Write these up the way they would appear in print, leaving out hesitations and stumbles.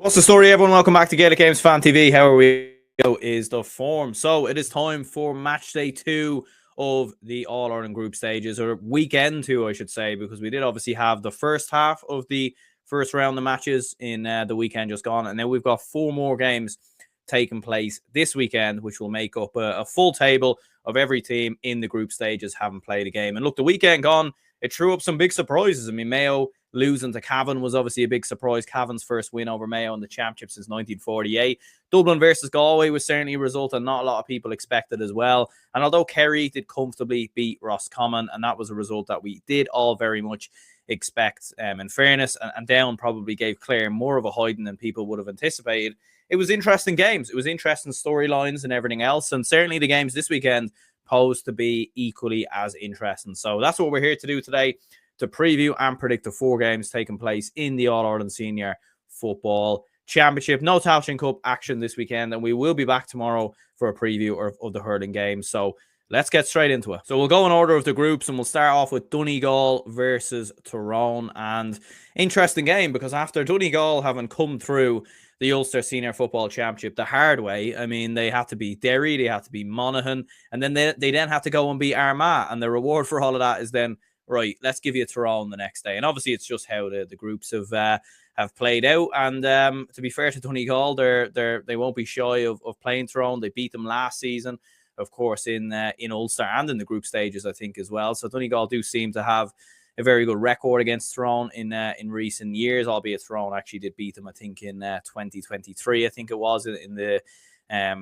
What's the story, everyone? Welcome back to Gaelic Games Fan TV. How are we? Is the form. So it is time for match day 2 of the All-Ireland group stages, or weekend 2, I should say, because we did obviously have the first half of the first round of matches in the weekend just gone. And then we've got 4 more games taking place this weekend, which will make up a full table of every team in the group stages having played a game. And look, the weekend gone, it threw up some big surprises. I mean, Mayo losing to Cavan was obviously a big surprise. Cavan's first win over Mayo in the championship since 1948. Dublin versus Galway was certainly a result that not a lot of people expected as well. And although Kerry did comfortably beat Roscommon, and that was a result that we did all very much expect, in fairness, and Down probably gave Clare more of a hiding than people would have anticipated. It was interesting games. It was interesting storylines and everything else. And certainly the games this weekend posed to be equally as interesting. So that's what we're here to do today, to preview and predict the 4 games taking place in the All-Ireland Senior Football Championship. No Tailteann Cup action this weekend, and we will be back tomorrow for a preview of the hurling games. So let's get straight into it. So we'll go in order of the groups, and we'll start off with Donegal versus Tyrone. And interesting game, because after Donegal having come through the Ulster Senior Football Championship the hard way, I mean, they had to beat Derry, they had to beat Monaghan, and then they then had to go and beat Armagh. And the reward for all of that is then, right, let's give you Tyrone the next day. And obviously it's just how the groups have played out. And to be fair to Donegal, they won't be shy of playing Tyrone. They beat them last season, of course, in Ulster and in the group stages, I think, as well. So Donegal do seem to have a very good record against Tyrone in recent years, albeit Tyrone actually did beat them, I think, in 2023, I think it was, in the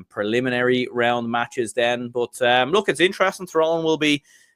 preliminary round matches then. But look, it's interesting. Tyrone will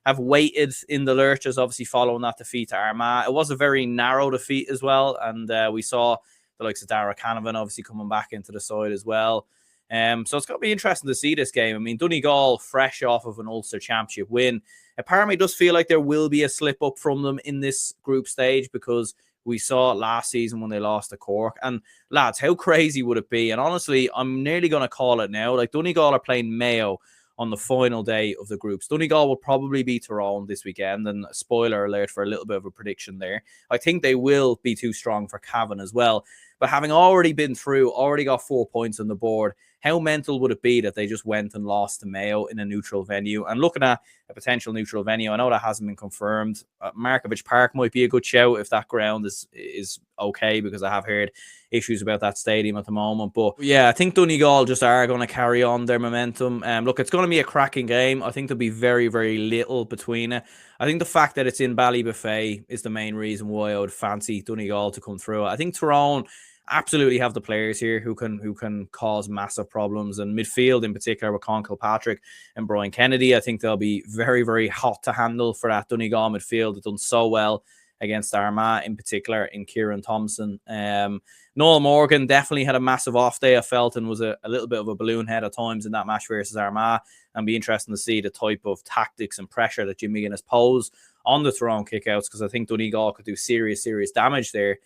have waited in the lurches, obviously, following that defeat to Armagh. It was a very narrow defeat as well, and we saw the likes of Dara Canavan obviously coming back into the side as well. So it's going to be interesting to see this game. I mean, Donegal, fresh off of an Ulster Championship win, apparently does feel like there will be a slip up from them in this group stage, because we saw it last season when they lost to Cork. And lads, how crazy would it be? And honestly, I'm nearly going to call it now. Like, Donegal are playing Mayo on the final day of the groups. Donegal will probably beat Tyrone this weekend, and spoiler alert for a little bit of a prediction there, I think they will be too strong for Cavan as well. But having already been through, already got 4 points on the board, how mental would it be that they just went and lost to Mayo in a neutral venue? And looking at a potential neutral venue, I know that hasn't been confirmed. Markovich Park might be a good shout if that ground is okay, because I have heard issues about that stadium at the moment. But yeah, I think Donegal just are going to carry on their momentum. Look, it's going to be a cracking game. I think there'll be very, very little between it. I think the fact that it's in Ballybuffet is the main reason why I would fancy Donegal to come through. I think Tyrone absolutely have the players here who can cause massive problems, and midfield in particular with Con Kilpatrick and Brian Kennedy. I think they'll be very, very hot to handle for that Donegal midfield. They've done so well against Armagh, in particular in Kieran Thompson. Noel Morgan definitely had a massive off day, I felt, and was a little bit of a balloon head at times in that match versus Armagh. And be interesting to see the type of tactics and pressure that Jim McGuinness posed on the Tyrone kickouts, because I think Donegal could do serious damage there.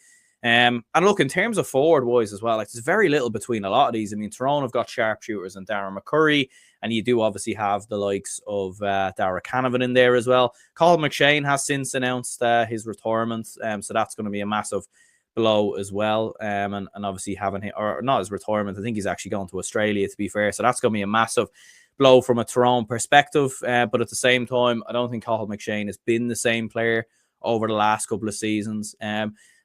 And look, in terms of forward-wise as well, like, there's very little between a lot of these. I mean, Tyrone have got sharpshooters and Darren McCurry, and you do obviously have the likes of Dara Canavan in there as well. Colin McShane has since announced his retirement, so that's going to be a massive blow as well. And obviously having him, or not his retirement, I think he's actually gone to Australia, to be fair. So that's going to be a massive blow from a Tyrone perspective. But at the same time, I don't think Colin McShane has been the same player over the last couple of seasons.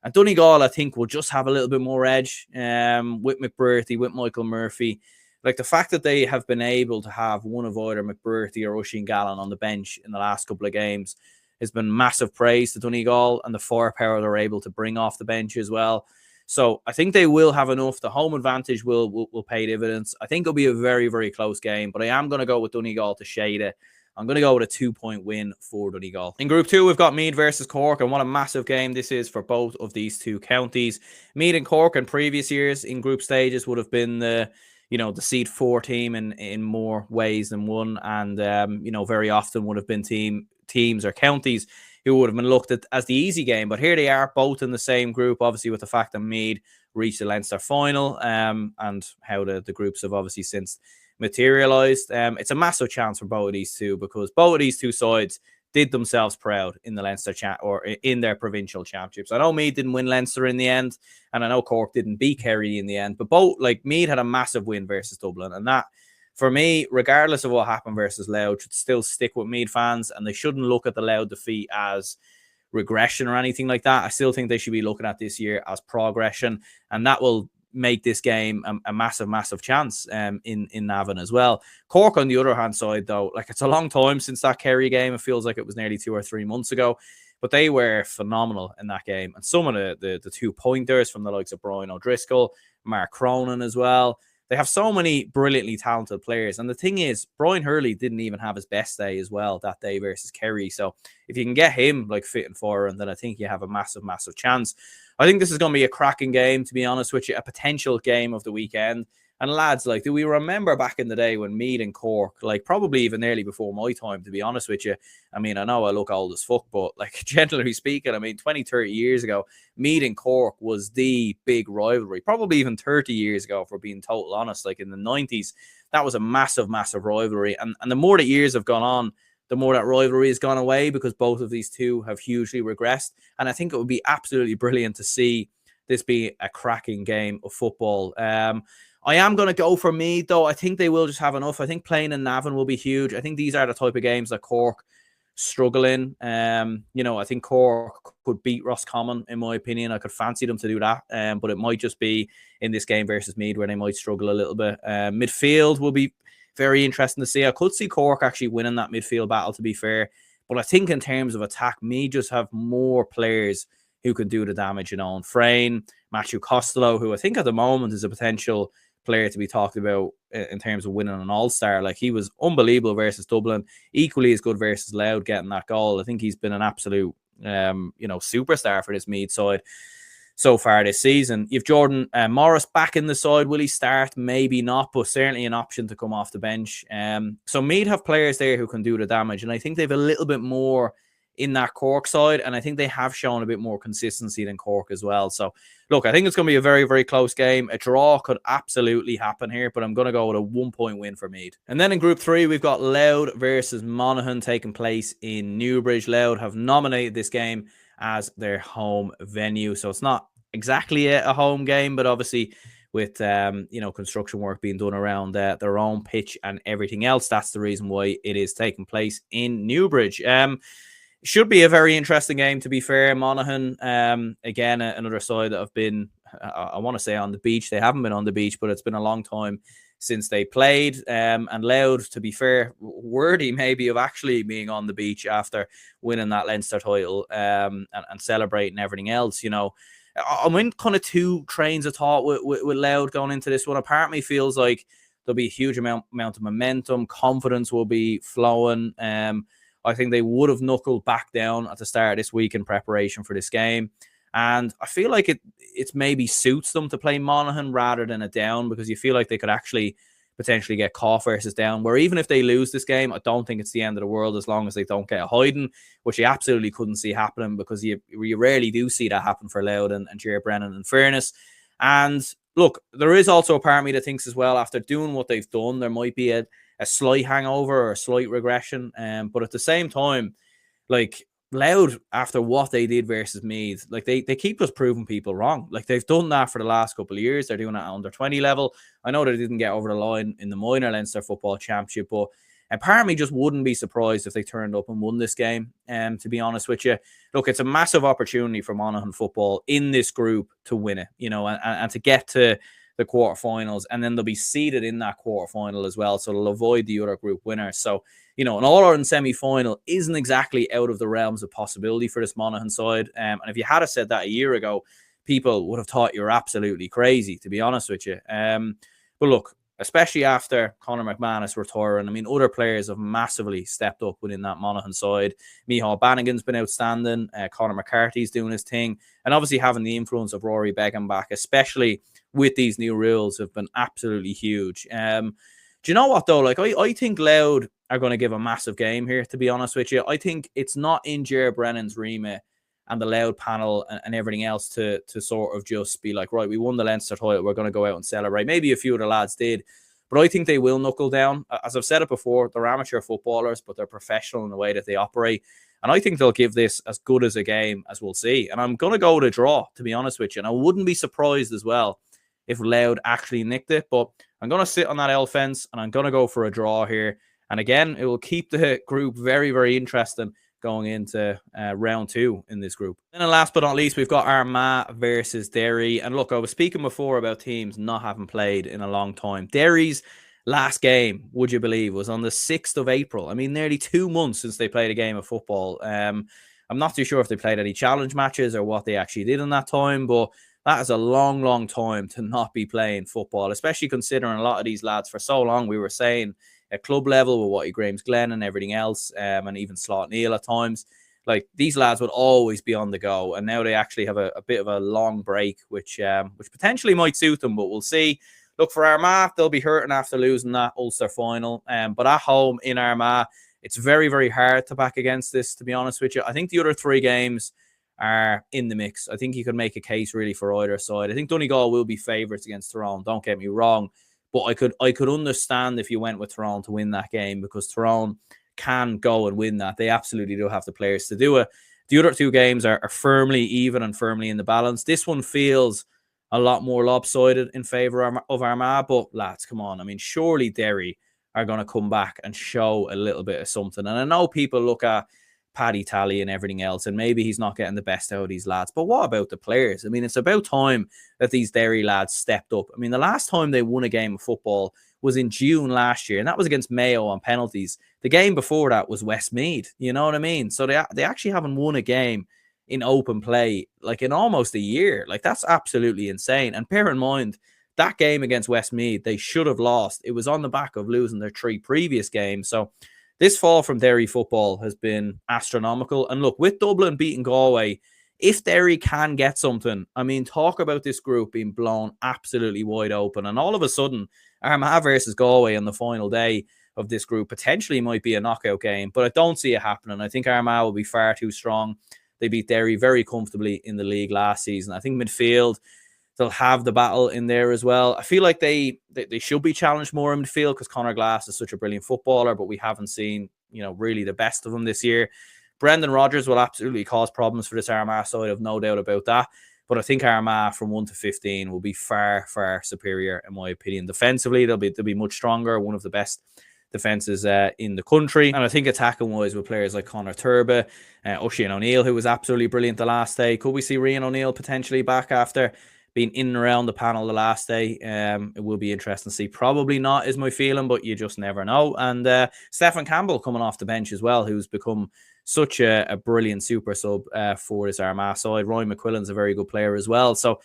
And Donegal, I think, will just have a little bit more edge with McBurty, with Michael Murphy. Like, the fact that they have been able to have one of either McBurty or Oisin Gallen on the bench in the last couple of games has been massive praise to Donegal, and the firepower they're able to bring off the bench as well. So I think they will have enough. The home advantage will pay dividends. I think it'll be a very, very close game, but I am going to go with Donegal to shade it. I'm going to go with a 2-point win for Donegal. In Group 2, we've got Meath versus Cork, and what a massive game this is for both of these two counties. Meath and Cork in previous years in group stages would have been the seed 4 team in more ways than one, and very often would have been teams or counties who would have been looked at as the easy game. But here they are, both in the same group, obviously with the fact that Meath reached the Leinster final, and how the groups have obviously since materialized. It's a massive chance for both of these two, because both of these two sides did themselves proud in the Leinster or in their provincial championships. I know Meath didn't win Leinster in the end, and I know Cork didn't beat Kerry in the end, but both, like, Meath had a massive win versus Dublin, and that, for me, regardless of what happened versus Louth, should still stick with Meath fans, and they shouldn't look at the Louth defeat as regression or anything like that. I still think they should be looking at this year as progression, and that will make this game a massive chance in Navan as well. Cork, on the other hand side, though, like, it's a long time since that Kerry game. It feels like it was nearly 2 or 3 months ago, but they were phenomenal in that game. And some of the 2-pointers from the likes of Brian O'Driscoll, Mark Cronin as well. They have so many brilliantly talented players. And the thing is, Brian Hurley didn't even have his best day as well that day versus Kerry. So if you can get him, like, fit and firing, then I think you have a massive chance. I think this is going to be a cracking game, to be honest with you, a potential game of the weekend. And lads, like, do we remember back in the day when Meath and Cork, like, probably even nearly before my time, to be honest with you? I mean, I know I look old as fuck, but, like, generally speaking, I mean, 20, 30 years ago, Meath and Cork was the big rivalry. Probably even 30 years ago, if we're being total honest. Like, in the 90s, that was a massive rivalry. And the more that years have gone on, the more that rivalry has gone away, because both of these two have hugely regressed. And I think it would be absolutely brilliant to see this be a cracking game of football. I am going to go for Meath, though. I think they will just have enough. I think playing in Navan will be huge. I think these are the type of games that Cork struggle in. I think Cork could beat Roscommon, in my opinion. I could fancy them to do that, but it might just be in this game versus Meath where they might struggle a little bit. Midfield will be very interesting to see. I could see Cork actually winning that midfield battle, to be fair. But I think in terms of attack, Meath just have more players who can do the damage. And Frayne, Matthew Costello, who I think at the moment is a potential player to be talked about in terms of winning an All-Star. Like, he was unbelievable versus Dublin, equally as good versus Louth, getting that goal. I think he's been an absolute superstar for this Meath side so far this season. You've Jordan Morris back in the side. Will he start? Maybe not, but certainly an option to come off the bench. So Meath have players there who can do the damage, and I think they've a little bit more in that Cork side, and I think they have shown a bit more consistency than Cork as well. So, look, I think it's going to be a very close game. A draw could absolutely happen here, but I'm going to go with a 1-point win for Meath. And then in Group 3, we've got Louth versus Monaghan taking place in Newbridge. Louth have nominated this game as their home venue, so it's not exactly a home game, but obviously with construction work being done around their own pitch and everything else, that's the reason why it is taking place in Newbridge. Should be a very interesting game, to be fair. Monaghan, again, another side that have been, I want to say, on the beach. They haven't been on the beach, but it's been a long time since they played. And Louth, to be fair, worthy maybe of actually being on the beach after winning that Leinster title and celebrating everything else. I'm in kind of two trains of thought with Louth going into this one. A part of me feels like there'll be a huge amount of momentum. Confidence will be flowing. I think they would have knuckled back down at the start of this week in preparation for this game. And I feel like it maybe suits them to play Monaghan rather than a down, because you feel like they could actually potentially get caught versus down, where even if they lose this game, I don't think it's the end of the world as long as they don't get a hiding, which you absolutely couldn't see happening, because you rarely do see that happen for Louth and Ger Brennan, in fairness. And look, there is also a part of me that thinks as well, after doing what they've done, there might be a slight hangover or a slight regression. But at the same time, like, Louth, after what they did versus Meath, like, they keep just proving people wrong. Like, they've done that for the last couple of years. They're doing it at under 20 level. I know they didn't get over the line in the minor Leinster football championship, but part of me just wouldn't be surprised if they turned up and won this game. To be honest with you, look, it's a massive opportunity for Monaghan football in this group to win it, and to get to the quarterfinals, and then they'll be seeded in that quarterfinal as well, so they'll avoid the other group winners. So, an All-Ireland semi-final isn't exactly out of the realms of possibility for this Monaghan side. And if you had said that a year ago, people would have thought you were absolutely crazy, to be honest with you. But look, especially after Conor McManus retiring, I mean, other players have massively stepped up within that Monaghan side. Micheál Bannigan's been outstanding. Conor McCarthy's doing his thing. And obviously having the influence of Rory Beggan back, especially with these new rules, have been absolutely huge. Do you know what, though? Like, I think Louth are going to give a massive game here, to be honest with you. I think it's not in Ger Brennan's remit and the Louth panel and everything else to sort of just be like, right, we won the Leinster title, we're going to go out and celebrate. Maybe a few of the lads did, But I think they will knuckle down. As I've said it before, they're amateur footballers, but they're professional in the way that they operate. And I think they'll give this as good as a game as we'll see. And I'm going to go with a draw, to be honest with you. And I wouldn't be surprised as well if Louth actually nicked it. But I'm going to sit on that L fence and I'm going to go for a draw here. And again, it will keep the group very, very interesting going into round 2 in this group. And then last but not least, we've got Armagh versus Derry. And look, I was speaking before about teams not having played in a long time. Derry's last game, would you believe, was on the 6th of April. I mean, nearly 2 months since they played a game of football. I'm not too sure if they played any challenge matches or what they actually did in that time, but that is a long, long time to not be playing football, especially considering a lot of these lads for so long, we were saying, at club level with Whitey Grange-Glen and everything else, and even Slot Neal at times, like these lads would always be on the go, and now they actually have a bit of a long break, which potentially might suit them, but we'll see. Look, for Armagh, they'll be hurting after losing that Ulster final, but at home in Armagh, it's very, very hard to back against this, to be honest with you. I think the other 3 games are in the mix. I think you could make a case really for either side. I think Donegal will be favourites against Tyrone, don't get me wrong. But I could understand if you went with Tyrone to win that game, because Tyrone can go and win that. They absolutely do have the players to do it. The other 2 games are firmly even and firmly in the balance. This one feels a lot more lopsided in favour of Armagh. But lads, come on. I mean, surely Derry are going to come back and show a little bit of something. And I know people look at Paddy Tally and everything else, and maybe he's not getting the best out of these lads. But what about the players? I mean, it's about time that these Derry lads stepped up. I mean, the last time they won a game of football was in June last year, and that was against Mayo on penalties. The game before that was Westmeath. You know what I mean? So they actually haven't won a game in open play like in almost a year. Like, that's absolutely insane. And bear in mind, that game against Westmeath, they should have lost. It was on the back of losing their 3 previous games. So this fall from Derry football has been astronomical. And look, with Dublin beating Galway, if Derry can get something, I mean, talk about this group being blown absolutely wide open. And all of a sudden, Armagh versus Galway on the final day of this group potentially might be a knockout game. But I don't see it happening. I think Armagh will be far too strong. They beat Derry very comfortably in the league last season. I think midfield, they'll have the battle in there as well. I feel like they should be challenged more in midfield because Conor Glass is such a brilliant footballer, but we haven't seen, really the best of him this year. Brendan Rodgers will absolutely cause problems for this Armagh side, I've no doubt about that. But I think Armagh from 1 to 15 will be far, far superior, in my opinion. Defensively, they'll be much stronger, one of the best defenses in the country. And I think attacking-wise with players like Conor Turba, Oisin O'Neill, who was absolutely brilliant the last day. Could we see Rian O'Neill potentially back after being in and around the panel the last day? It will be interesting to see. Probably not is my feeling, but you just never know. And Stephen Campbell coming off the bench as well, who's become such a brilliant super sub for this Armagh side. Ryan McQuillan's a very good player as well. So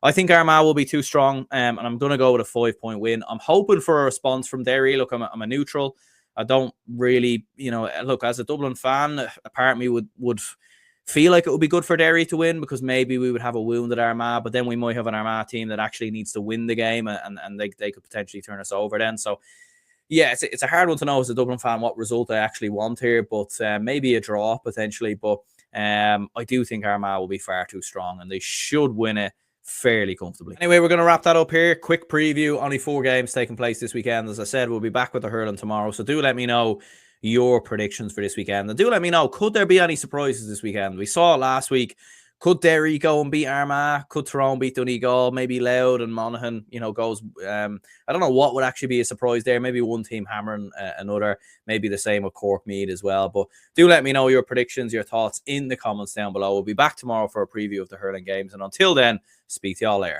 I think Armagh will be too strong, and I'm going to go with a 5-point win. I'm hoping for a response from Derry. Look, I'm a neutral. I don't really, look, as a Dublin fan, a part of me would feel like it would be good for Derry to win, because maybe we would have a wounded Armagh, but then we might have an Armagh team that actually needs to win the game, and they could potentially turn us over then. So yeah, it's a hard one to know as a Dublin fan what result I actually want here, but maybe a draw potentially. But I do think Armagh will be far too strong, and they should win it fairly comfortably. Anyway, we're going to wrap that up here. Quick preview. Only 4 games taking place this weekend. As I said, we'll be back with the hurling tomorrow, so do let me know your predictions for this weekend, and do let me know, could there be any surprises this weekend? We saw it last week. Could Derry go and beat Armagh? Could Tyrone beat Donegal? Maybe Louth and Monaghan, goes. I don't know what would actually be a surprise there. Maybe one team hammering another. Maybe the same with Cork, Meath as well. But do let me know your predictions, your thoughts in the comments down below. We'll be back tomorrow for a preview of the hurling games. And until then, speak to y'all later.